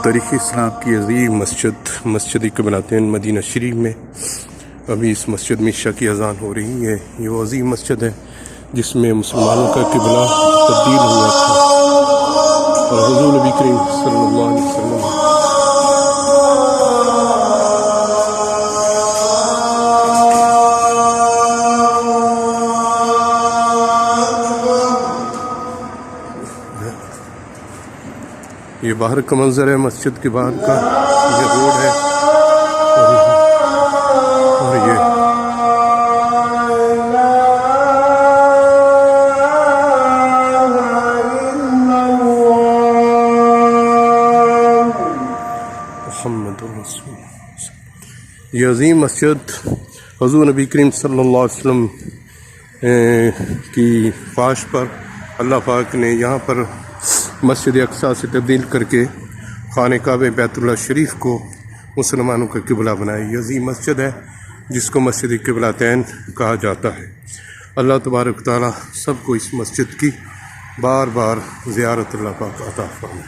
تاریخ اسلام کی عظیم مسجد قبلتین مدینہ شریف میں ابھی اس مسجد میں عشاء کی اذان ہو رہی ہے۔ یہ وہ عظیم مسجد ہے جس میں مسلمانوں کا قبلہ تبدیل ہوا تھا اور حضور نبی کریم صلی اللہ علیہ وسلم یہ باہر کا منظر ہے مسجد کے باہر کا، یہ روڈ ہے اور یہ محمد رسول اللہ۔ یہ عظیم مسجد حضور نبی کریم صلی اللہ علیہ وسلم کی خواہش پر اللہ پاک نے یہاں پر مسجد اقصیٰ سے تبدیل کر کے خانہ کعبہ بیت اللہ شریف کو مسلمانوں کا قبلہ بنایا۔ یہ عظیم مسجد ہے جس کو مسجد قبلتین کہا جاتا ہے۔ اللہ تبارک و تعالیٰ سب کو اس مسجد کی بار بار زیارت اللہ پاک عطا فرمائے۔